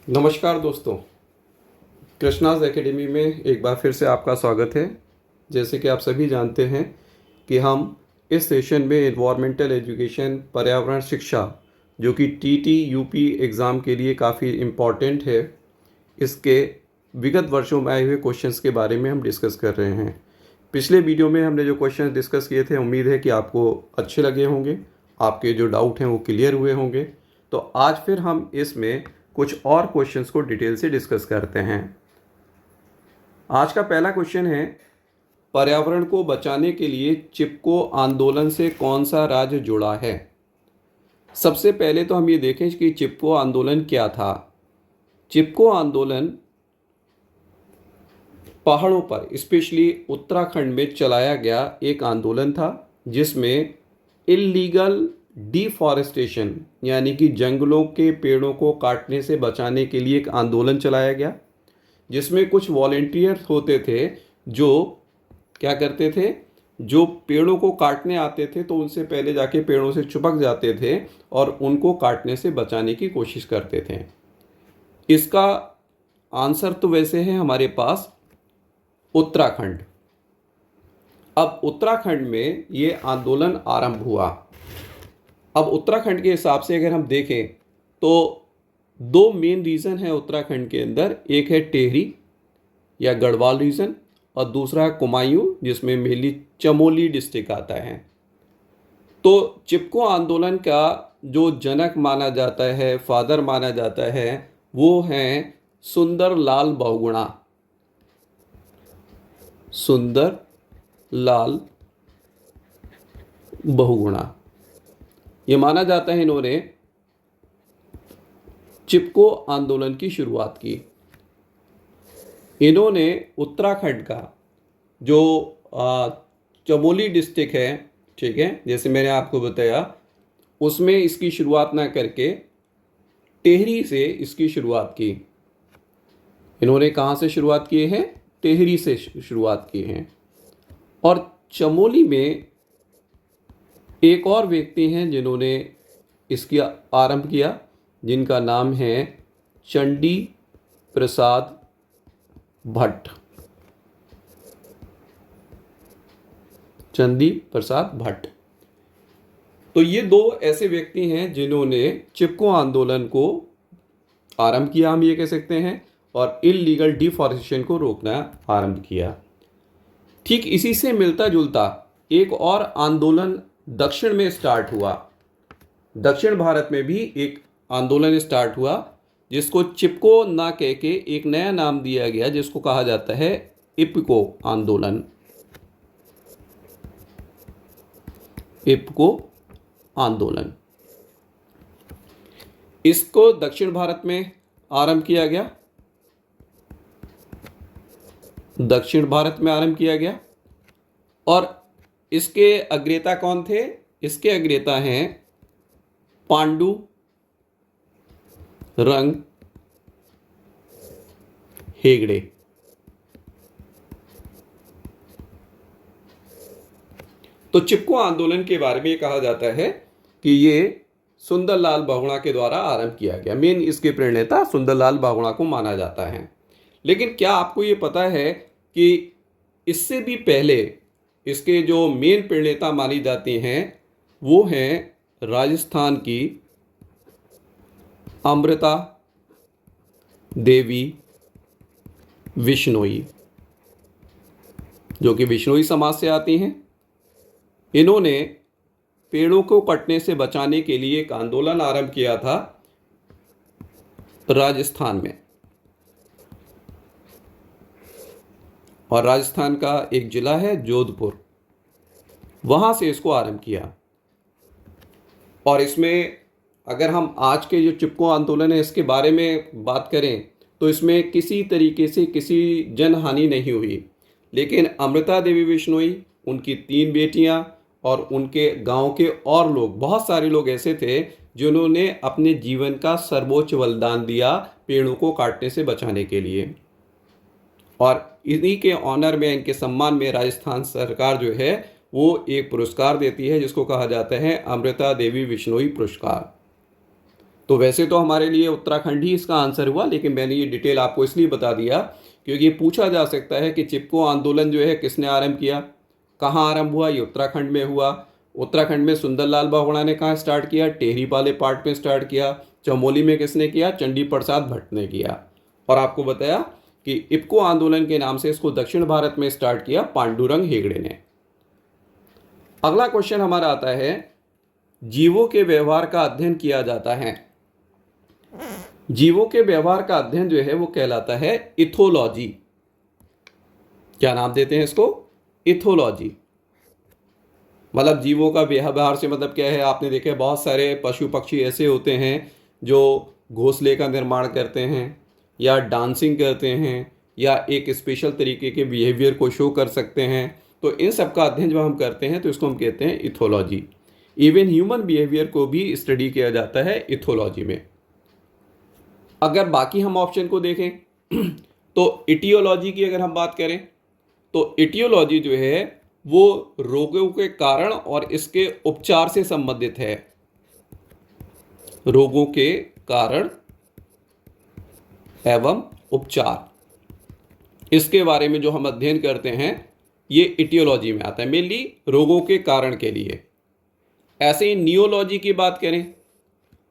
नमस्कार दोस्तों। कृष्णाज एकेडमी में एक बार फिर से आपका स्वागत है। जैसे कि आप सभी जानते हैं कि हम इस सेशन में एनवायरमेंटल एजुकेशन पर्यावरण शिक्षा जो कि टीटी यूपी एग्ज़ाम के लिए काफ़ी इम्पॉर्टेंट है, इसके विगत वर्षों में आए हुए क्वेश्चंस के बारे में हम डिस्कस कर रहे हैं। पिछले वीडियो में हमने जो क्वेश्चंस डिस्कस किए थे, उम्मीद है कि आपको अच्छे लगे होंगे, आपके जो डाउट हैं वो क्लियर हुए होंगे। तो आज फिर हम इसमें कुछ और क्वेश्चंस को डिटेल से डिस्कस करते हैं। आज का पहला क्वेश्चन है, पर्यावरण को बचाने के लिए चिपको आंदोलन से कौन सा राज्य जुड़ा है। सबसे पहले तो हम ये देखें कि चिपको आंदोलन क्या था। चिपको आंदोलन पहाड़ों पर स्पेशली उत्तराखंड में चलाया गया एक आंदोलन था, जिसमें इल्लीगल डिफॉरेस्टेशन यानी कि जंगलों के पेड़ों को काटने से बचाने के लिए एक आंदोलन चलाया गया, जिसमें कुछ वॉलेंटियर्स होते थे जो क्या करते थे, जो पेड़ों को काटने आते थे तो उनसे पहले जाके पेड़ों से चिपक जाते थे और उनको काटने से बचाने की कोशिश करते थे। इसका आंसर तो वैसे है हमारे पास उत्तराखंड। अब उत्तराखंड में ये आंदोलन आरंभ हुआ। अब उत्तराखंड के हिसाब से अगर हम देखें तो दो मेन रीज़न है उत्तराखंड के अंदर। एक है टेहरी या गढ़वाल रीजन और दूसरा है कुमायूं, जिसमें मेनली चमोली डिस्ट्रिक्ट आता है। तो चिपको आंदोलन का जो जनक माना जाता है, फादर माना जाता है, वो हैं सुंदर लाल बहुगुणा। सुंदर लाल बहुगुणा ये माना जाता है, इन्होंने चिपको आंदोलन की शुरुआत की। इन्होंने उत्तराखंड का जो चमोली डिस्ट्रिक्ट है, ठीक है, जैसे मैंने आपको बताया, उसमें इसकी शुरुआत ना करके टेहरी से इसकी शुरुआत की। इन्होंने कहाँ से शुरुआत की है? टेहरी से शुरुआत की है। और चमोली में एक और व्यक्ति हैं जिन्होंने इसकी आरंभ किया, जिनका नाम है चंडी प्रसाद भट्ट। चंदी प्रसाद भट्ट। तो ये दो ऐसे व्यक्ति हैं जिन्होंने चिपको आंदोलन को आरंभ किया, हम ये कह सकते हैं, और इल्लीगल डिफॉरेस्टेशन को रोकना आरंभ किया। ठीक इसी से मिलता जुलता एक और आंदोलन दक्षिण में स्टार्ट हुआ। दक्षिण भारत में भी एक आंदोलन स्टार्ट हुआ, जिसको चिपको ना कह के एक नया नाम दिया गया, जिसको कहा जाता है इपको आंदोलन। इपको आंदोलन, इसको दक्षिण भारत में आरंभ किया गया। दक्षिण भारत में आरंभ किया गया। और इसके अग्रता कौन थे? इसके अग्रता हैं पांडु रंग हेगड़े। तो चिपको आंदोलन के बारे में कहा जाता है कि ये सुंदरलाल बहुगुणा के द्वारा आरंभ किया गया। मेन इसके प्रणेता सुंदरलाल बहुगुणा को माना जाता है। लेकिन क्या आपको ये पता है कि इससे भी पहले इसके जो मेन प्रणेता मानी जाती हैं वो हैं राजस्थान की अमृता देवी विश्नोई, जो कि विश्नोई समाज से आती हैं। इन्होंने पेड़ों को कटने से बचाने के लिए एक आंदोलन आरंभ किया था राजस्थान में, और राजस्थान का एक जिला है जोधपुर, वहां से इसको आरंभ किया। और इसमें अगर हम आज के जो चिपको आंदोलन है इसके बारे में बात करें तो इसमें किसी तरीके से किसी जनहानि नहीं हुई। लेकिन अमृता देवी विश्नोई, उनकी 3 बेटियां और उनके गांव के और लोग, बहुत सारे लोग ऐसे थे जिन्होंने अपने जीवन का सर्वोच्च बलिदान दिया पेड़ों को काटने से बचाने के लिए। और इन्हीं के ऑनर में, इनके सम्मान में राजस्थान सरकार जो है वो एक पुरस्कार देती है, जिसको कहा जाता है अमृता देवी विश्नोई पुरस्कार। तो वैसे तो हमारे लिए उत्तराखंड ही इसका आंसर हुआ, लेकिन मैंने ये डिटेल आपको इसलिए बता दिया क्योंकि ये पूछा जा सकता है कि चिपको आंदोलन जो है किसने आरंभ किया, कहाँ आरंभ हुआ, ये उत्तराखंड में हुआ। उत्तराखंड में सुंदरलाल बहुगुणा ने कहाँ स्टार्ट किया, टेहरी वाले पार्ट में स्टार्ट किया। चमोली में किसने किया, चंडी प्रसाद भट्ट ने किया। और आपको बताया कि इपको आंदोलन के नाम से इसको दक्षिण भारत में स्टार्ट किया पांडुरंग हेगड़े ने। अगला क्वेश्चन हमारा आता है, जीवों के व्यवहार का अध्ययन किया जाता है। जीवों के व्यवहार का अध्ययन जो है वो कहलाता है इथोलॉजी। क्या नाम देते हैं इसको, इथोलॉजी। मतलब जीवों का व्यवहार से मतलब क्या है, आपने देखे बहुत सारे पशु पक्षी ऐसे होते हैं जो घोंसले का निर्माण करते हैं या डांसिंग करते हैं या एक स्पेशल तरीके के बिहेवियर को शो कर सकते हैं। तो इन सब का अध्ययन जब हम करते हैं तो इसको हम कहते हैं इथोलॉजी। इवन ह्यूमन बिहेवियर को भी स्टडी किया जाता है इथोलॉजी में। अगर बाकी हम ऑप्शन को देखें तो इटियोलॉजी की अगर हम बात करें तो इटियोलॉजी जो है वो रोगों के कारण और इसके उपचार से संबंधित है। रोगों के कारण एवं उपचार, इसके बारे में जो हम अध्ययन करते हैं ये इटियोलॉजी में आता है, मेनली रोगों के कारण के लिए। ऐसे ही नियोलॉजी की बात करें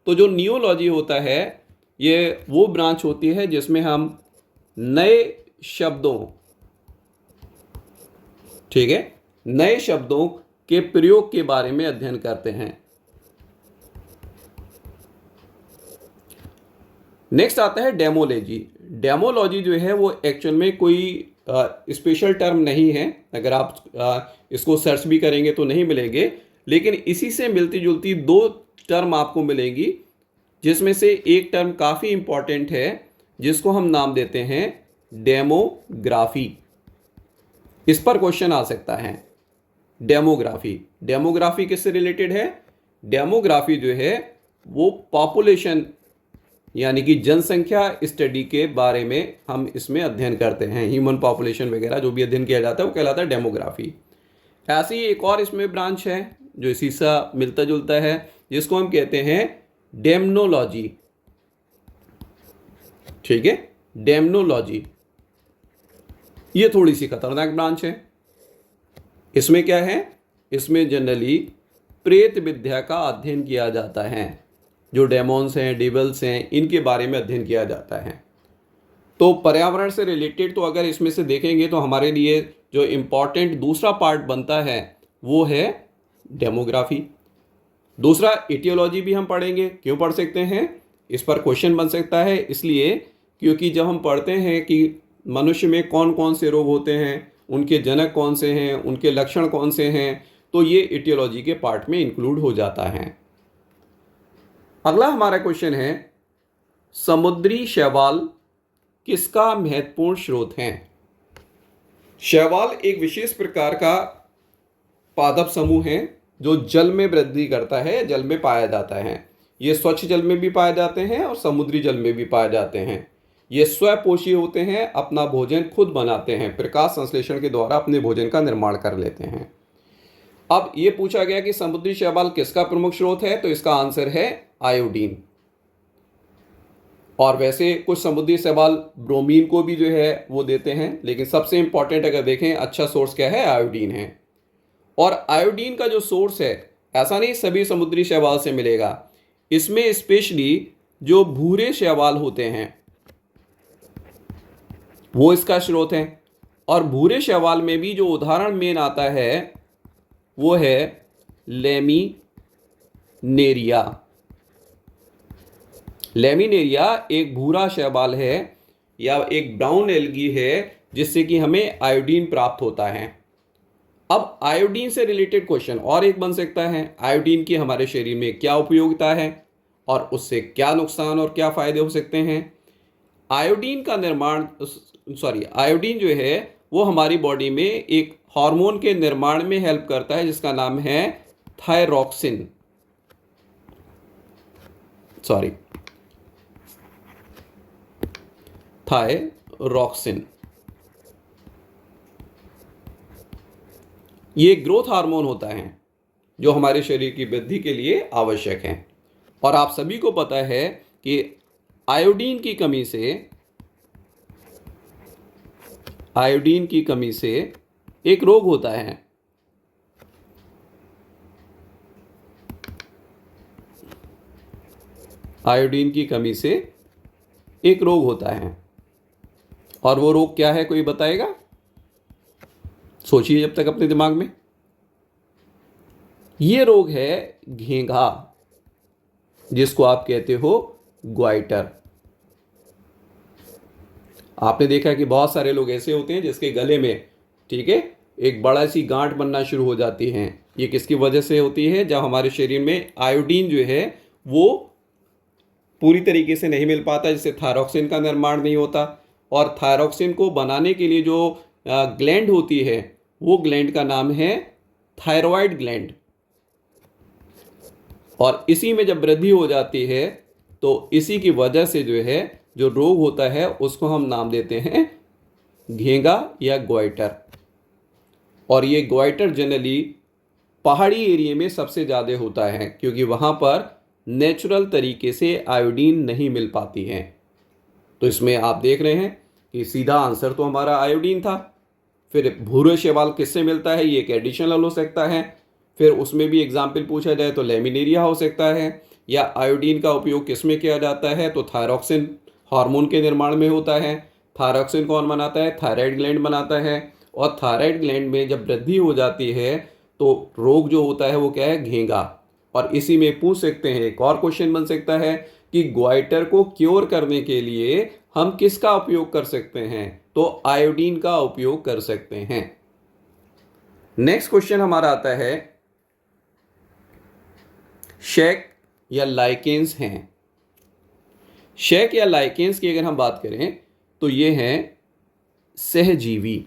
तो जो नियोलॉजी होता है ये वो ब्रांच होती है जिसमें हम नए शब्दों, ठीक है, नए शब्दों के प्रयोग के बारे में अध्ययन करते हैं। नेक्स्ट आता है डेमोलॉजी। डेमोलॉजी जो है वो एक्चुअल में कोई स्पेशल टर्म नहीं है, अगर आप इसको सर्च भी करेंगे तो नहीं मिलेंगे, लेकिन इसी से मिलती जुलती दो टर्म आपको मिलेंगी, जिसमें से एक टर्म काफ़ी इंपॉर्टेंट है जिसको हम नाम देते हैं डेमोग्राफी। इस पर क्वेश्चन आ सकता है, डेमोग्राफी। डेमोग्राफी किससे रिलेटेड है, डेमोग्राफी जो है वो पॉपुलेशन यानी कि जनसंख्या स्टडी के बारे में हम इसमें अध्ययन करते हैं। ह्यूमन पॉपुलेशन वगैरह जो भी अध्ययन किया जाता है वो कहलाता है डेमोग्राफी। ऐसी एक और इसमें ब्रांच है जो इसी से मिलता जुलता है, जिसको हम कहते हैं डेमनोलॉजी। ठीक है, डेमनोलॉजी ये थोड़ी सी खतरनाक ब्रांच है। इसमें क्या है, इसमें जनरली प्रेत विद्या का अध्ययन किया जाता है। जो डेमोन्स हैं, डेविल्स हैं, इनके बारे में अध्ययन किया जाता है। तो पर्यावरण से रिलेटेड तो अगर इसमें से देखेंगे तो हमारे लिए जो इम्पॉर्टेंट दूसरा पार्ट बनता है वो है डेमोग्राफी। दूसरा इटियोलॉजी भी हम पढ़ेंगे। क्यों पढ़ सकते हैं, इस पर क्वेश्चन बन सकता है, इसलिए क्योंकि जब हम पढ़ते हैं कि मनुष्य में कौन कौन से रोग होते हैं, उनके जनक कौन से हैं, उनके लक्षण कौन से हैं, तो ये इटियोलॉजी के पार्ट में इंक्लूड हो जाता है। अगला हमारा क्वेश्चन है, समुद्री शैवाल किसका महत्वपूर्ण स्रोत है। शैवाल एक विशेष प्रकार का पादप समूह है जो जल में वृद्धि करता है, जल में पाया जाता है। ये स्वच्छ जल में भी पाए जाते हैं और समुद्री जल में भी पाए जाते हैं। ये स्वपोषी होते हैं, अपना भोजन खुद बनाते हैं, प्रकाश संश्लेषण के द्वारा अपने भोजन का निर्माण कर लेते हैं। अब ये पूछा गया कि समुद्री शैवाल किसका प्रमुख स्रोत है, तो इसका आंसर है आयोडीन। और वैसे कुछ समुद्री शैवाल ब्रोमीन को भी जो है वो देते हैं, लेकिन सबसे इंपॉर्टेंट अगर देखें अच्छा सोर्स क्या है, आयोडीन है। और आयोडीन का जो सोर्स है ऐसा नहीं सभी समुद्री शैवाल से मिलेगा, इसमें स्पेशली जो भूरे शैवाल होते हैं वो इसका स्रोत है। और भूरे शैवाल में भी जो उदाहरण मेन आता है वो है लेमिनेरिया। लेमिनेरिया एक भूरा शैवाल है या एक ब्राउन एल्गी है जिससे कि हमें आयोडीन प्राप्त होता है। अब आयोडीन से रिलेटेड क्वेश्चन और एक बन सकता है, आयोडीन की हमारे शरीर में क्या उपयोगिता है और उससे क्या नुकसान और क्या फायदे हो सकते हैं। आयोडीन का निर्माण आयोडीन जो है वो हमारी बॉडी में एक हार्मोन के निर्माण में हेल्प करता है जिसका नाम है थायरॉक्सिन। थायरॉक्सिन ये ग्रोथ हार्मोन होता है जो हमारे शरीर की वृद्धि के लिए आवश्यक है। और आप सभी को पता है कि आयोडीन की कमी से एक रोग होता है, आयोडीन की कमी से एक रोग होता है। और वो रोग क्या है, कोई बताएगा? सोचिए जब तक अपने दिमाग में। ये रोग है घेंघा, जिसको आप कहते हो ग्वाइटर। आपने देखा है कि बहुत सारे लोग ऐसे होते हैं जिसके गले में, ठीक है, एक बड़ा सी गांठ बनना शुरू हो जाती है। ये किसकी वजह से होती है? जब हमारे शरीर में आयोडीन जो है वो पूरी तरीके से नहीं मिल पाता, जिससे थायरॉक्सिन का निर्माण नहीं होता। और थायरॉक्सिन को बनाने के लिए जो ग्लैंड होती है, वो ग्लैंड का नाम है थायरॉयड ग्लैंड। और इसी में जब वृद्धि हो जाती है तो इसी की वजह से जो है जो रोग होता है उसको हम नाम देते हैं घेंघा या ग्वाइटर। और ये ग्वाइटर जनरली पहाड़ी एरिया में सबसे ज़्यादा होता है, क्योंकि वहाँ पर नेचुरल तरीके से आयोडीन नहीं मिल पाती है। तो इसमें आप देख रहे हैं कि सीधा आंसर तो हमारा आयोडीन था। फिर भूरे शैवाल किससे मिलता है? ये एक एडिशनल हो सकता है। फिर उसमें भी एग्जाम्पल पूछा जाए तो लेमिनेरिया हो सकता है। या आयोडीन का उपयोग किस में किया जाता है? तो थायरॉक्सिन हार्मोन के निर्माण में होता है। थायरॉक्सिन कौन बनाता है? थायराइड ग्लैंड बनाता है। और थायराइड ग्लैंड में जब वृद्धि हो जाती है तो रोग जो होता है वो क्या है? घेंघा। और इसी में पूछ सकते हैं, एक और क्वेश्चन बन सकता है कि ग्वाइटर को क्योर करने के लिए हम किसका उपयोग कर सकते हैं? तो आयोडीन का उपयोग कर सकते हैं। नेक्स्ट क्वेश्चन हमारा आता है, शेक या लाइकेंस हैं। शेक या लाइकेंस की अगर हम बात करें तो ये हैं सहजीवी।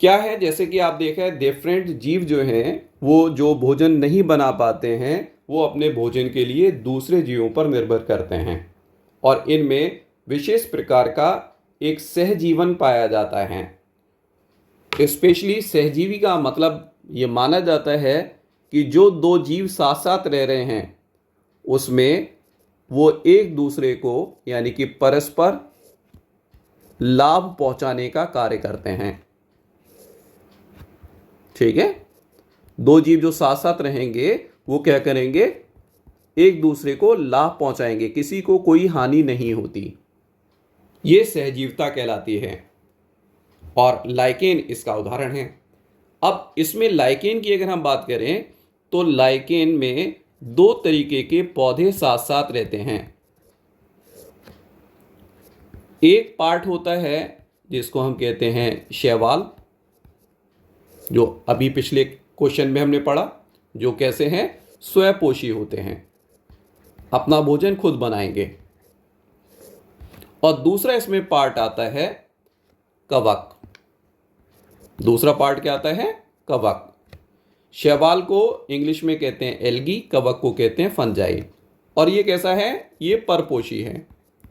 क्या है? जैसे कि आप देखा है डिफरेंट जीव जो हैं वो जो भोजन नहीं बना पाते हैं वो अपने भोजन के लिए दूसरे जीवों पर निर्भर करते हैं। और इनमें विशेष प्रकार का एक सहजीवन पाया जाता है। स्पेशली सहजीवी का मतलब ये माना जाता है कि जो दो जीव साथ साथ रह रहे हैं उसमें वो एक दूसरे को यानी कि परस्पर लाभ पहुंचाने का कार्य करते हैं। ठीक है, दो जीव जो साथ साथ रहेंगे वो क्या करेंगे? एक दूसरे को लाभ पहुंचाएंगे, किसी को कोई हानि नहीं होती। ये सहजीवता कहलाती है। और लाइकेन इसका उदाहरण है। अब इसमें लाइकेन की अगर हम बात करें तो लाइकेन में दो तरीके के पौधे साथ साथ रहते हैं। एक पार्ट होता है जिसको हम कहते हैं शैवाल, जो अभी पिछले क्वेश्चन में हमने पढ़ा, जो कैसे हैं? स्वपोषी होते हैं, अपना भोजन खुद बनाएंगे। और दूसरा इसमें पार्ट आता है कवक। दूसरा पार्ट क्या आता है? कवक। शैवाल को इंग्लिश में कहते हैं एल्गी, कवक को कहते हैं फंजाई। और ये कैसा है? ये परपोषी है,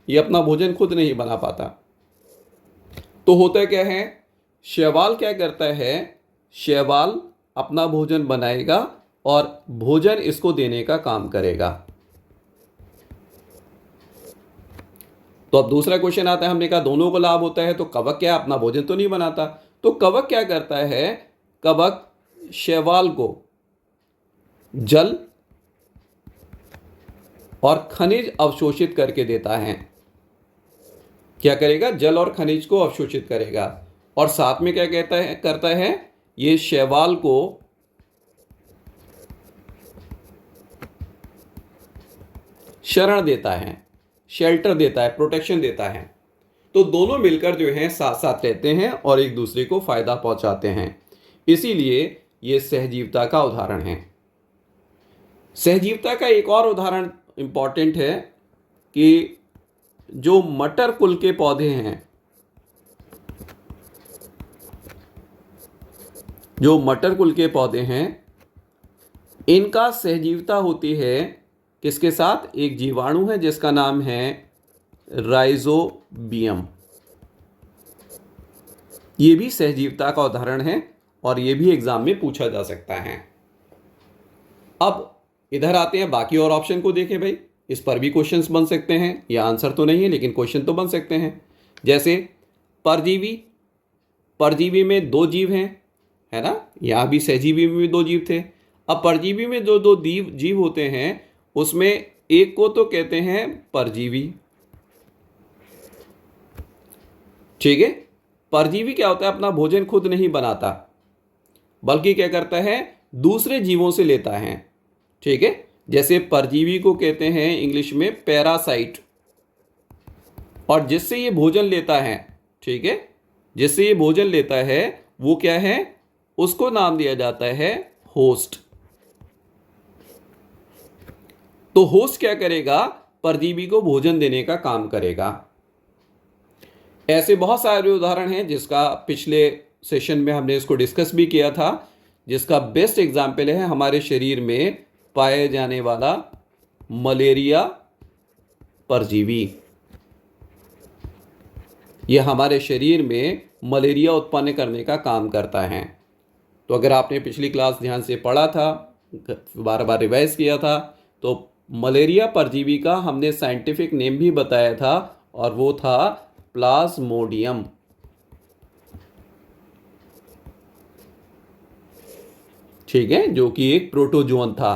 ये अपना भोजन खुद नहीं बना पाता। तो होता क्या है? शैवाल क्या करता है? शैवाल अपना भोजन बनाएगा और भोजन इसको देने का काम करेगा। तो अब दूसरा क्वेश्चन आता है, हमने कहा दोनों को लाभ होता है, तो कवक क्या अपना भोजन तो नहीं बनाता, तो कवक क्या करता है? कवक शैवाल को जल और खनिज अवशोषित करके देता है। क्या करेगा? जल और खनिज को अवशोषित करेगा। और साथ में क्या करता है? ये शैवाल को शरण देता है, शेल्टर देता है, प्रोटेक्शन देता है। तो दोनों मिलकर जो हैं साथ साथ रहते हैं और एक दूसरे को फायदा पहुंचाते हैं। इसीलिए ये सहजीवता का उदाहरण है। सहजीवता का एक और उदाहरण इंपॉर्टेंट है कि जो मटर कुल के पौधे हैं, जो मटर कुल के पौधे हैं, इनका सहजीवता होती है किसके साथ? एक जीवाणु है जिसका नाम है राइजोबियम। ये भी सहजीवता का उदाहरण है और ये भी एग्जाम में पूछा जा सकता है। अब इधर आते हैं, बाकी और ऑप्शन को देखें भाई, इस पर भी क्वेश्चंस बन सकते हैं, या आंसर तो नहीं है लेकिन क्वेश्चन तो बन सकते हैं। जैसे परजीवी, परजीवी में दो जीव हैं, है ना, यहाँ भी सहजीवी में भी दो जीव थे। अब परजीवी में जो दो जीव जीव होते हैं उसमें एक को तो कहते हैं परजीवी, ठीक है। परजीवी क्या होता है, अपना भोजन खुद नहीं बनाता बल्कि क्या करता है, दूसरे जीवों से लेता है, ठीक है। जैसे परजीवी को कहते हैं इंग्लिश में पैरासाइट, और जिससे ये भोजन लेता है, ठीक है, जिससे ये भोजन लेता है वो क्या है, उसको नाम दिया जाता है होस्ट। तो होस्ट क्या करेगा, परजीवी को भोजन देने का काम करेगा। ऐसे बहुत सारे उदाहरण हैं जिसका पिछले सेशन में हमने इसको डिस्कस भी किया था, जिसका बेस्ट एग्जाम्पल है हमारे शरीर में पाए जाने वाला मलेरिया परजीवी। यह हमारे शरीर में मलेरिया उत्पन्न करने का काम करता है। तो अगर आपने पिछली क्लास ध्यान से पढ़ा था, बार बार रिवाइज किया था, तो मलेरिया परजीवी का हमने साइंटिफिक नेम भी बताया था और वो था प्लाज्मोडियम, ठीक है, जो कि एक प्रोटोजोन था।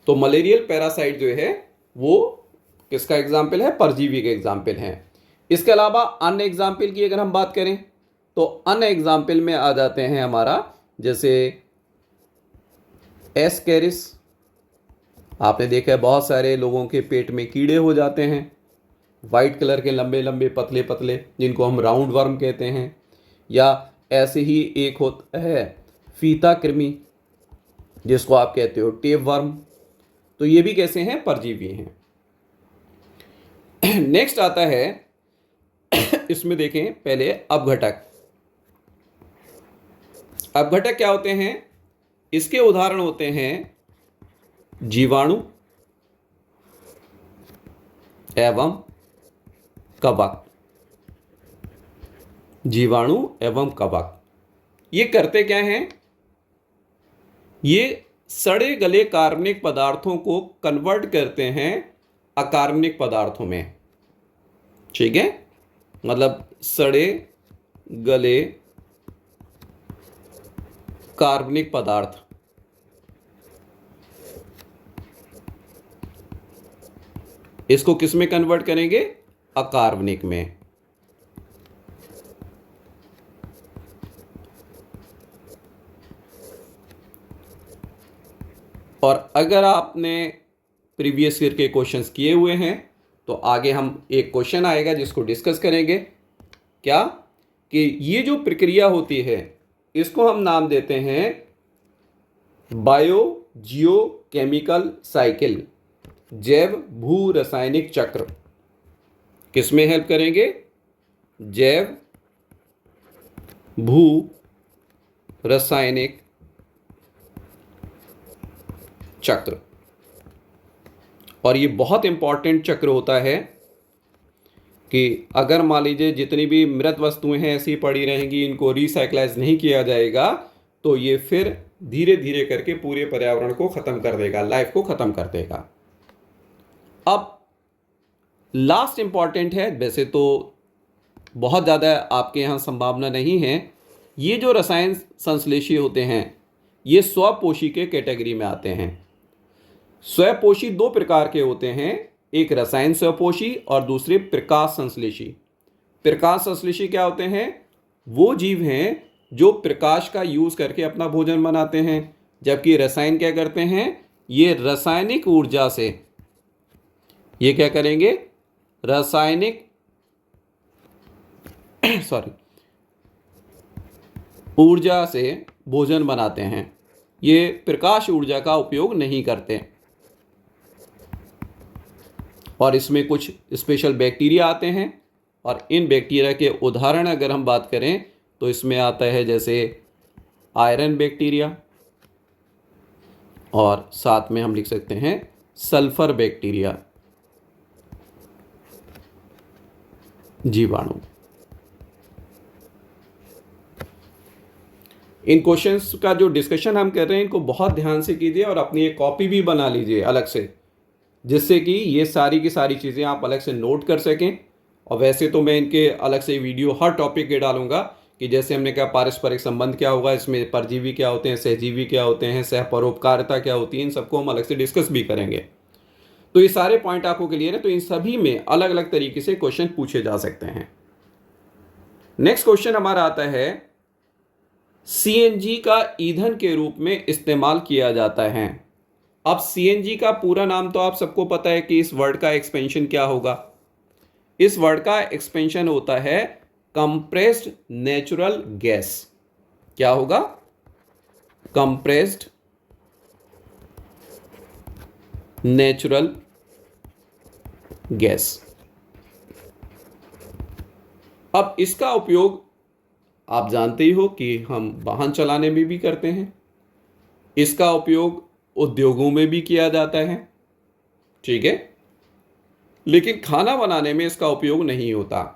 तो मलेरियल पैरासाइट जो है वो किसका एग्जाम्पल है, परजीवी के एग्जाम्पल है। इसके अलावा अन्य एग्जाम्पल की अगर हम बात करें तो अन्य एग्जाम्पल में आ जाते हैं हमारा, जैसे एस्केरिस। आपने देखा है बहुत सारे लोगों के पेट में कीड़े हो जाते हैं, वाइट कलर के लंबे लंबे पतले पतले, जिनको हम राउंड वर्म कहते हैं। या ऐसे ही एक होता है फीता कृमि, जिसको आप कहते हो टेप वर्म। तो ये भी कैसे हैं, परजीवी हैं। नेक्स्ट आता है इसमें देखें पहले अपघटक। अपघटक क्या होते हैं, इसके उदाहरण होते हैं जीवाणु एवं कवक। जीवाणु एवं कवक ये करते क्या हैं, ये सड़े गले कार्बनिक पदार्थों को कन्वर्ट करते हैं अकार्बनिक पदार्थों में, ठीक है। मतलब सड़े गले कार्बनिक पदार्थ इसको किस में कन्वर्ट करेंगे, अकार्बनिक में। और अगर आपने प्रीवियस ईयर के क्वेश्चंस किए हुए हैं तो आगे हम एक क्वेश्चन आएगा जिसको डिस्कस करेंगे, क्या कि ये जो प्रक्रिया होती है इसको हम नाम देते हैं बायो जियो केमिकल साइकिल, जैव भू रासायनिक चक्र। किसमें हेल्प करेंगे, जैव भू रासायनिक चक्र। और ये बहुत इंपॉर्टेंट चक्र होता है कि अगर मान लीजिए जितनी भी मृत वस्तुएं हैं ऐसी पड़ी रहेंगी, इनको रिसाइक्लाइज नहीं किया जाएगा तो ये फिर धीरे धीरे करके पूरे पर्यावरण को ख़त्म कर देगा, लाइफ को ख़त्म कर देगा। अब लास्ट इंपॉर्टेंट है, वैसे तो बहुत ज़्यादा आपके यहाँ संभावना नहीं है, ये जो रसायन संश्लेषी होते हैं ये स्वपोषी के कैटेगरी में आते हैं। स्वपोषी दो प्रकार के होते हैं, एक रसायन स्वपोषी और दूसरे प्रकाश संश्लेषी। प्रकाश संश्लेषी क्या होते हैं, वो जीव हैं जो प्रकाश का यूज करके अपना भोजन बनाते हैं, जबकि रसायन क्या करते हैं, ये रासायनिक ऊर्जा से, ये क्या करेंगे, रासायनिक ऊर्जा से भोजन बनाते हैं, ये प्रकाश ऊर्जा का उपयोग नहीं करते। और इसमें कुछ स्पेशल बैक्टीरिया आते हैं, और इन बैक्टीरिया के उदाहरण अगर हम बात करें तो इसमें आता है जैसे आयरन बैक्टीरिया, और साथ में हम लिख सकते हैं सल्फर बैक्टीरिया, जीवाणु। इन क्वेश्चंस का जो डिस्कशन हम कर रहे हैं इनको बहुत ध्यान से कीजिए और अपनी एक कॉपी भी बना लीजिए अलग से, जिससे कि ये सारी की सारी चीज़ें आप अलग से नोट कर सकें। और वैसे तो मैं इनके अलग से वीडियो हर टॉपिक के डालूंगा कि जैसे हमने कहा पारस्परिक संबंध क्या होगा, इसमें परजीवी क्या होते हैं, सहजीवी क्या होते हैं, सह परोपकारिता क्या होती है, इन सबको हम अलग से डिस्कस भी करेंगे। तो ये सारे पॉइंट आपको क्लियर है। तो इन सभी में अलग अलग तरीके से क्वेश्चन पूछे जा सकते हैं। नेक्स्ट क्वेश्चन हमारा आता है, सीएनजी का ईंधन के रूप में इस्तेमाल किया जाता है। अब सीएनजी का पूरा नाम तो आप सबको पता है कि इस वर्ड का एक्सपेंशन क्या होगा। इस वर्ड का एक्सपेंशन होता है कंप्रेस्ड नेचुरल गैस। क्या होगा? Compressed natural gas. अब इसका उपयोग आप जानते ही हो कि हम वाहन चलाने में भी करते हैं, इसका उपयोग उद्योगों में भी किया जाता है, ठीक है, लेकिन खाना बनाने में इसका उपयोग नहीं होता।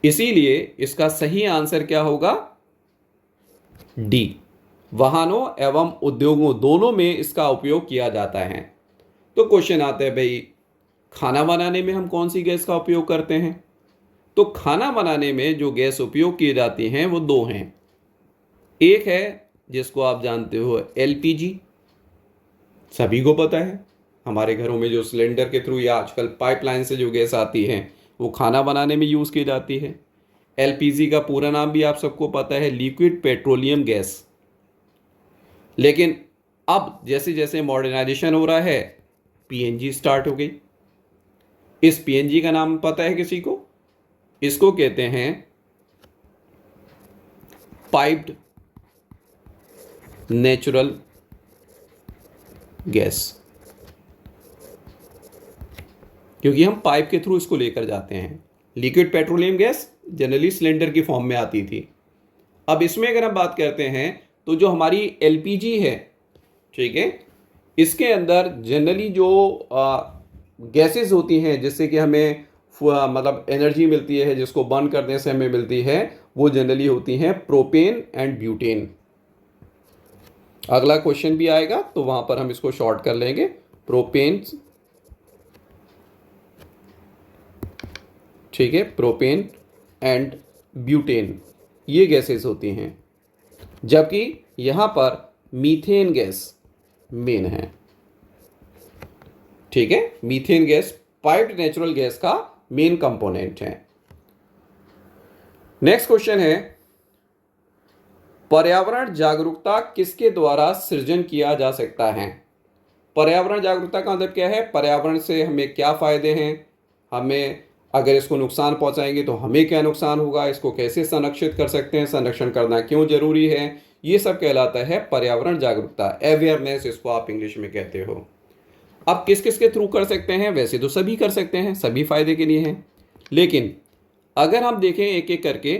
इसीलिए इसका सही आंसर क्या होगा? डी। वाहनों एवं उद्योगों दोनों में इसका उपयोग किया जाता है। तो क्वेश्चन आता है भाई, खाना बनाने में हम कौन सी गैस का उपयोग करते हैं? तो खाना बनाने में जो गैस उपयोग की जाती हैं वो दो हैं। एक है जिसको आप जानते हो एलपीजी, सभी को पता है, हमारे घरों में जो सिलेंडर के थ्रू या आजकल पाइपलाइन से जो गैस आती है वो खाना बनाने में यूज़ की जाती है। एलपीजी का पूरा नाम भी आप सबको पता है, लिक्विड पेट्रोलियम गैस। लेकिन अब जैसे जैसे मॉडर्नाइजेशन हो रहा है, पीएनजी स्टार्ट हो गई। इस पीएनजी का नाम पता है किसी को? इसको कहते हैं पाइप्ड नेचुरल गैस, क्योंकि हम पाइप के थ्रू इसको लेकर जाते हैं। Liquid petroleum gas generally cylinder की फॉर्म में आती थी। अब इसमें अगर हम बात करते हैं तो जो हमारी एलपीजी है, ठीक है, इसके अंदर जनरली जो गैसेस होती हैं जिससे कि हमें मतलब एनर्जी मिलती है, जिसको बर्न करने से हमें मिलती है, वो जनरली होती हैं प्रोपेन एंड ब्यूटेन। अगला क्वेश्चन भी आएगा तो वहां पर हम इसको शॉर्ट कर लेंगे, प्रोपेन, ठीक है, प्रोपेन एंड ब्यूटेन ये गैसेस होती हैं, जबकि यहां पर मीथेन गैस मेन है, ठीक है। Methane gas piped natural gas का मेन कंपोनेंट है। नेक्स्ट क्वेश्चन है, पर्यावरण जागरूकता किसके द्वारा सृजन किया जा सकता है? पर्यावरण जागरूकता का मतलब क्या है? पर्यावरण से हमें क्या फायदे हैं, हमें अगर इसको नुकसान पहुंचाएंगे तो हमें क्या नुकसान होगा, इसको कैसे संरक्षित कर सकते हैं, संरक्षण करना क्यों जरूरी है, ये सब कहलाता है पर्यावरण जागरूकता, अवेयरनेस इसको आप इंग्लिश में कहते हो। अब किस किस के थ्रू कर सकते हैं? वैसे तो सभी कर सकते हैं, सभी फायदे के लिए हैं, लेकिन अगर हम देखें एक एक करके,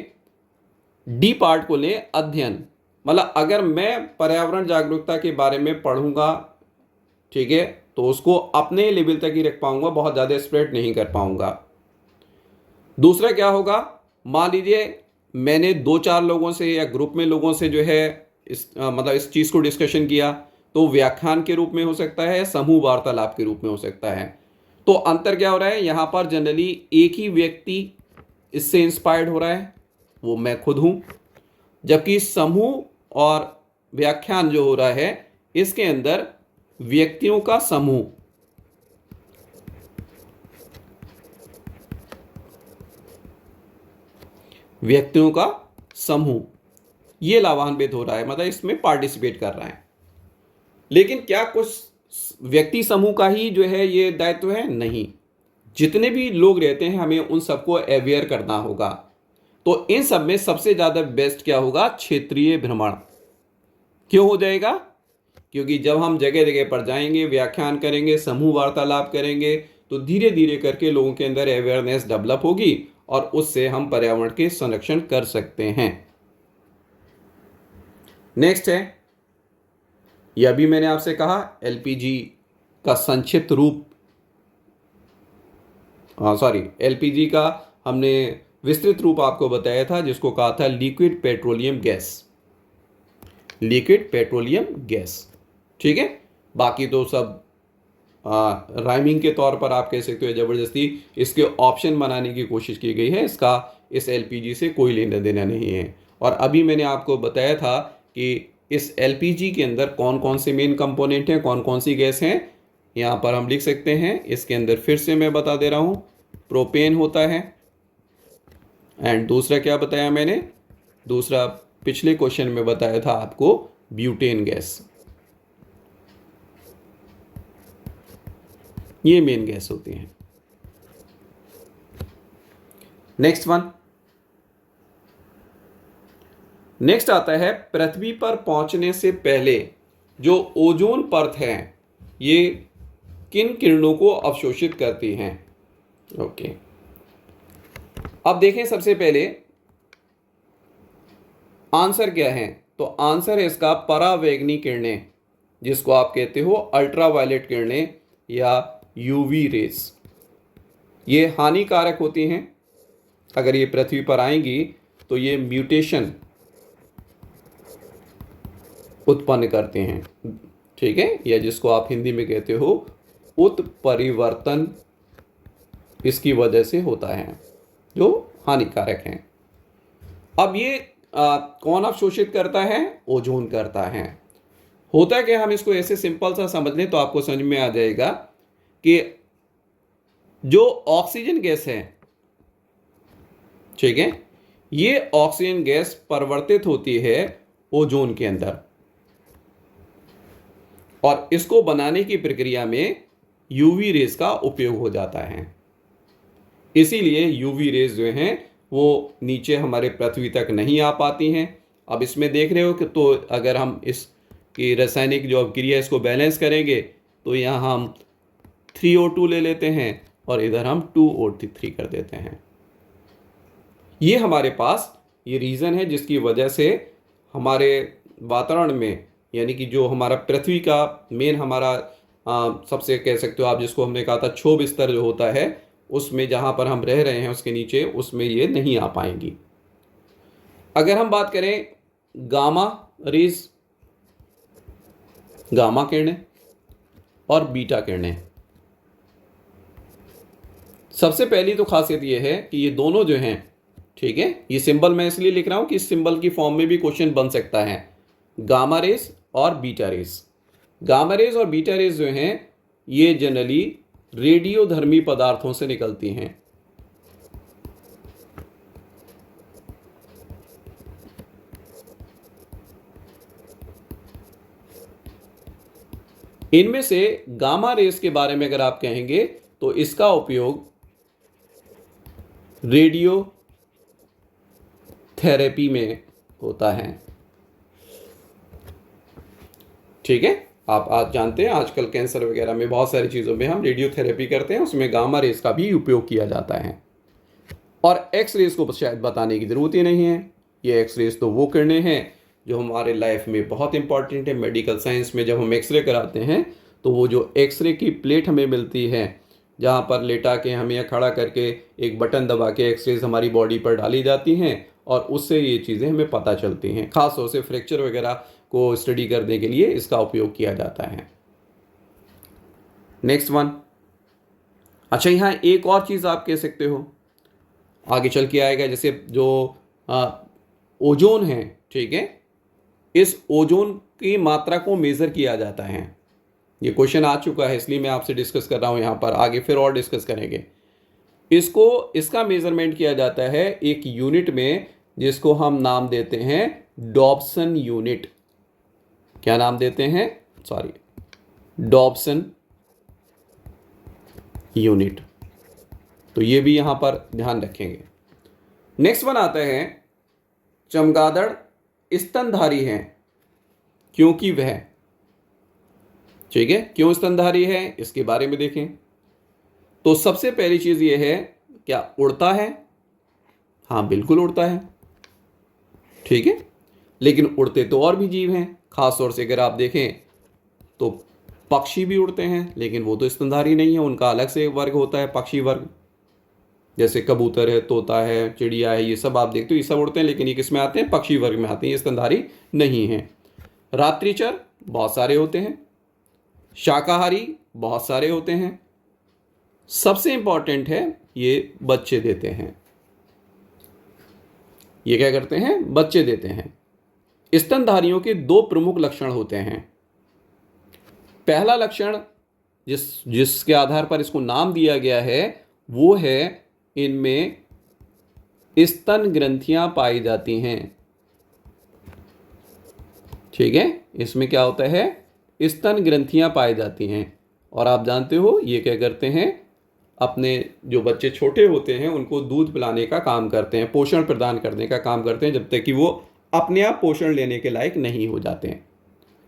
डी पार्ट को लें, अध्ययन, मतलब अगर मैं पर्यावरण जागरूकता के बारे में पढ़ूंगा, ठीक है, तो उसको अपने लेवल तक ही रख पाऊंगा, बहुत ज़्यादा स्प्रेड नहीं कर पाऊंगा। दूसरा क्या होगा, मान लीजिए मैंने 2-4 लोगों से या ग्रुप में लोगों से जो है मतलब इस चीज़ को डिस्कशन किया, तो व्याख्यान के रूप में हो सकता है, समूह वार्तालाप के रूप में हो सकता है। तो अंतर क्या हो रहा है, यहाँ पर जनरली एक ही व्यक्ति इससे इंस्पायर्ड हो रहा है, वो मैं खुद हूँ, जबकि समूह और व्याख्यान जो हो रहा है इसके अंदर व्यक्तियों का समूह, व्यक्तियों का समूह ये लाभान्वित हो रहा है, मतलब इसमें पार्टिसिपेट कर रहा है। लेकिन क्या कुछ व्यक्ति समूह का ही जो है ये दायित्व है? नहीं, जितने भी लोग रहते हैं हमें उन सबको अवेयर करना होगा। तो इन सब में सबसे ज़्यादा बेस्ट क्या होगा? क्षेत्रीय भ्रमण। क्यों हो जाएगा? क्योंकि जब हम जगह जगह पर जाएंगे, व्याख्यान करेंगे, समूह वार्तालाप करेंगे, तो धीरे धीरे करके लोगों के अंदर अवेयरनेस डेवलप होगी और उससे हम पर्यावरण के संरक्षण कर सकते हैं। नेक्स्ट है, यह भी मैंने आपसे कहा एलपीजी का संक्षिप्त रूप, एलपीजी का हमने विस्तृत रूप आपको बताया था, जिसको कहा था liquid petroleum gas, liquid petroleum gas. ठीक है, बाकी तो सब राइमिंग के तौर पर आप कह सकते हो, जबरदस्ती इसके ऑप्शन बनाने की कोशिश की गई है, इसका इस एलपीजी से कोई लेना देना नहीं है। और अभी मैंने आपको बताया था कि इस एलपीजी के अंदर कौन कौन से मेन कंपोनेंट हैं, कौन कौन सी गैस हैं, यहाँ पर हम लिख सकते हैं। इसके अंदर फिर से मैं बता दे रहा हूँ, प्रोपेन होता है, एंड दूसरा क्या बताया मैंने, दूसरा पिछले क्वेश्चन में बताया था आपको, ब्यूटेन गैस। ये मेन गैस होती हैं। नेक्स्ट वन, नेक्स्ट आता है पृथ्वी पर पहुंचने से पहले जो ओजोन परत है ये किन किरणों को अवशोषित करती हैं। ओके, अब देखें सबसे पहले आंसर क्या है, तो आंसर है इसका परावैंगनी किरणें, जिसको आप कहते हो अल्ट्रावायलेट किरणें या यूवी रेस। ये हानिकारक होती हैं, अगर ये पृथ्वी पर आएंगी तो ये म्यूटेशन उत्पन्न करते हैं। ठीक है, या जिसको आप हिंदी में कहते हो उत्परिवर्तन, इसकी वजह से होता है, जो हानिकारक हैं। अब ये कौन अवशोषित करता है, ओजोन करता है। होता है कि हम इसको ऐसे सिंपल सा समझ लें तो आपको समझ में आ जाएगा कि जो ऑक्सीजन गैस है, ठीक है, ये ऑक्सीजन गैस परिवर्तित होती है ओजोन के अंदर, और इसको बनाने की प्रक्रिया में यूवी रेस का उपयोग हो जाता है। इसीलिए यूवी रेस जो हैं वो नीचे हमारे पृथ्वी तक नहीं आ पाती हैं। अब इसमें देख रहे हो कि तो अगर हम इसकी रासायनिक जो अभिक्रिया इसको बैलेंस करेंगे तो यहाँ हम 3O2 ले लेते हैं और इधर हम 2O3 कर देते हैं। ये हमारे पास ये रीज़न है जिसकी वजह से हमारे वातावरण में, यानी कि जो हमारा पृथ्वी का मेन हमारा सबसे कह सकते हो आप, जिसको हमने कहा था क्षोभ स्तर जो होता है, उसमें जहाँ पर हम रह रहे हैं उसके नीचे, उसमें ये नहीं आ पाएंगी। अगर हम बात करें गामा रेज, गामा किरणें और बीटा किरणें, सबसे पहली तो खासियत ये है कि ये दोनों जो हैं, ठीक है, ये सिंबल मैं इसलिए लिख रहा हूं कि इस सिंबल की फॉर्म में भी क्वेश्चन बन सकता है, गामा रेज और बीटा रेज। गामा रेज और बीटा रेज जो हैं ये जनरली रेडियोधर्मी पदार्थों से निकलती हैं। इनमें से गामा रेस के बारे में अगर आप कहेंगे तो इसका उपयोग रेडियो थेरेपी में होता है। ठीक है, आप आज जानते हैं आजकल कैंसर वगैरह में बहुत सारी चीज़ों में हम रेडियोथेरेपी करते हैं, उसमें गामा रेस का भी उपयोग किया जाता है। और एक्स रेस को शायद बताने की ज़रूरत ही नहीं है। ये एक्स रेस तो वो किरणें हैं जो हमारे लाइफ में बहुत इंपॉर्टेंट है। मेडिकल साइंस में जब हम एक्सरे कराते हैं तो वो जो एक्सरे की प्लेट हमें मिलती है, जहाँ पर लेटा के हमें या खड़ा करके एक बटन दबा के एक्सरेज हमारी बॉडी पर डाली जाती हैं और उससे ये चीज़ें हमें पता चलती हैं। खास तौर से फ्रैक्चर वगैरह को स्टडी करने के लिए इसका उपयोग किया जाता है। नेक्स्ट वन, अच्छा यहाँ एक और चीज़ आप कह सकते हो, आगे चल के आएगा, जैसे जो ओजोन है, ठीक है, इस ओजोन की मात्रा को मेज़र किया जाता है। ये क्वेश्चन आ चुका है इसलिए मैं आपसे डिस्कस कर रहा हूँ यहाँ पर, आगे फिर और डिस्कस करेंगे। इसका मेज़रमेंट किया जाता है एक यूनिट में जिसको हम नाम देते हैं डॉब्सन यूनिट। क्या नाम देते हैं, सॉरी, डॉब्सन यूनिट। तो ये भी यहां पर ध्यान रखेंगे। नेक्स्ट वन आता है चमगादड़ स्तनधारी है क्योंकि वह, ठीक है, क्यों स्तनधारी है इसके बारे में देखें। तो सबसे पहली चीज ये है, क्या उड़ता है? हाँ बिल्कुल उड़ता है, ठीक है, लेकिन उड़ते तो और भी जीव हैं। खास तौर से अगर आप देखें तो पक्षी भी उड़ते हैं, लेकिन वो तो स्तनधारी नहीं है, उनका अलग से वर्ग होता है, पक्षी वर्ग। जैसे कबूतर है, तोता है, चिड़िया है, ये सब आप देखते हो, ये सब उड़ते हैं, लेकिन ये किस में आते हैं? पक्षी वर्ग में आते हैं, ये स्तनधारी नहीं हैं। रात्रिचर बहुत सारे होते हैं, शाकाहारी बहुत सारे होते हैं, सबसे इंपॉर्टेंट है ये बच्चे देते हैं। ये क्या करते हैं? बच्चे देते हैं। स्तनधारियों के दो प्रमुख लक्षण होते हैं। पहला लक्षण जिसके आधार पर इसको नाम दिया गया है वो है इनमें स्तन ग्रंथियां पाई जाती हैं। ठीक है, इसमें क्या होता है? स्तन ग्रंथियां पाई जाती हैं। और आप जानते हो ये क्या करते हैं? अपने जो बच्चे छोटे होते हैं उनको दूध पिलाने का काम करते हैं, पोषण प्रदान करने का काम करते हैं, जब तक कि वो अपने आप पोषण लेने के लायक नहीं हो जाते हैं।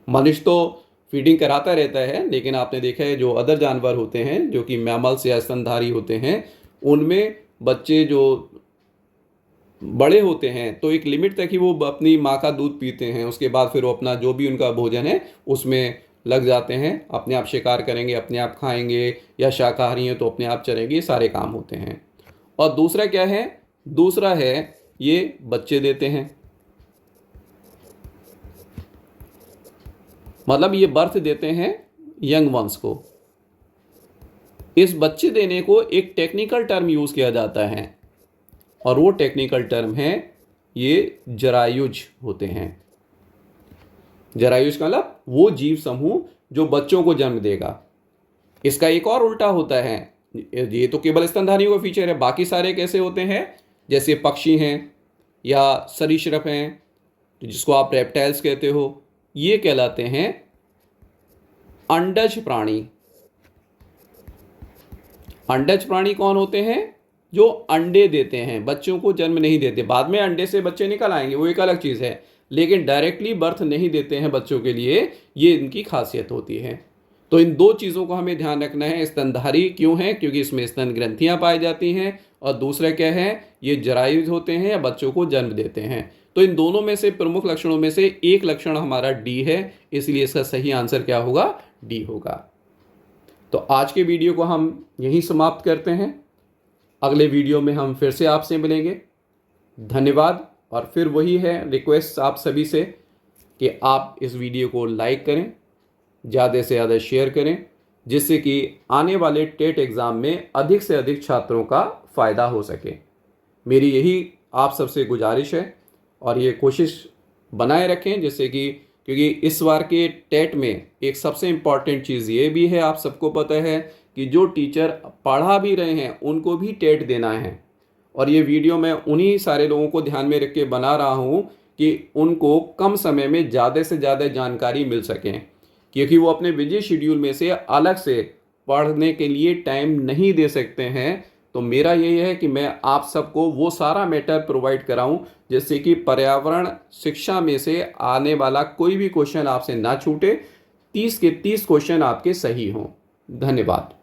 मनुष्य तो फीडिंग कराता रहता है, लेकिन आपने देखा है जो अदर जानवर होते हैं जो कि मैमल्स या स्तनधारी होते हैं, उनमें बच्चे जो बड़े होते हैं तो एक लिमिट तक ही वो अपनी माँ का दूध पीते हैं, उसके बाद फिर वो अपना जो भी उनका भोजन है उसमें लग जाते हैं, अपने आप शिकार करेंगे, अपने आप खाएंगे, या शाकाहारी हैं तो अपने आप चरेंगे, ये सारे काम होते हैं। और दूसरा क्या है? दूसरा है ये बच्चे देते हैं, मतलब ये बर्थ देते हैं यंग वंस को। इस बच्चे देने को एक टेक्निकल टर्म यूज किया जाता है और वो टेक्निकल टर्म है ये जरायुज होते हैं। जरायुज का मतलब वो जीव समूह जो बच्चों को जन्म देगा। इसका एक और उल्टा होता है, ये तो केवल स्तनधारियों का फीचर है, बाकी सारे कैसे होते हैं? जैसे पक्षी हैं या सरीसृप हैं, जिसको आप रेप्टाइल्स कहते हो, ये कहलाते हैं अंडज प्राणी। अंडज प्राणी कौन होते हैं? जो अंडे देते हैं, बच्चों को जन्म नहीं देते। बाद में अंडे से बच्चे निकल आएंगे, वो एक अलग चीज़ है, लेकिन डायरेक्टली बर्थ नहीं देते हैं बच्चों के लिए, ये इनकी खासियत होती है। तो इन दो चीज़ों को हमें ध्यान रखना है। स्तनधारी क्यों है? क्योंकि इसमें स्तन ग्रंथियां पाई जाती हैं, और दूसरा क्या है? ये जरायुज होते हैं या बच्चों को जन्म देते हैं। तो इन दोनों में से प्रमुख लक्षणों में से एक लक्षण हमारा डी है, इसलिए इसका सही आंसर क्या होगा? डी होगा। तो आज के वीडियो को हम यहीं समाप्त करते हैं। अगले वीडियो में हम फिर से आपसे मिलेंगे। धन्यवाद। और फिर वही है रिक्वेस्ट आप सभी से कि आप इस वीडियो को लाइक करें, ज़्यादा से ज़्यादा शेयर करें, जिससे कि आने वाले टेट एग्ज़ाम में अधिक से अधिक छात्रों का फ़ायदा हो सके। मेरी यही आप सबसे गुजारिश है, और ये कोशिश बनाए रखें, जिससे कि क्योंकि इस बार के टेट में एक सबसे इम्पॉर्टेंट चीज़ ये भी है, आप सबको पता है कि जो टीचर पढ़ा भी रहे हैं उनको भी टेट देना है। और ये वीडियो मैं उन्हीं सारे लोगों को ध्यान में रख के बना रहा हूँ कि उनको कम समय में ज़्यादा से ज़्यादा जानकारी मिल सकें, क्योंकि वो अपने बिजी शेड्यूल में से अलग से पढ़ने के लिए टाइम नहीं दे सकते हैं। तो मेरा यही है कि मैं आप सबको वो सारा मैटर प्रोवाइड कराऊं, जिससे कि पर्यावरण शिक्षा में से आने वाला कोई भी क्वेश्चन आपसे ना छूटे, 30 के 30 क्वेश्चन आपके सही हों। धन्यवाद।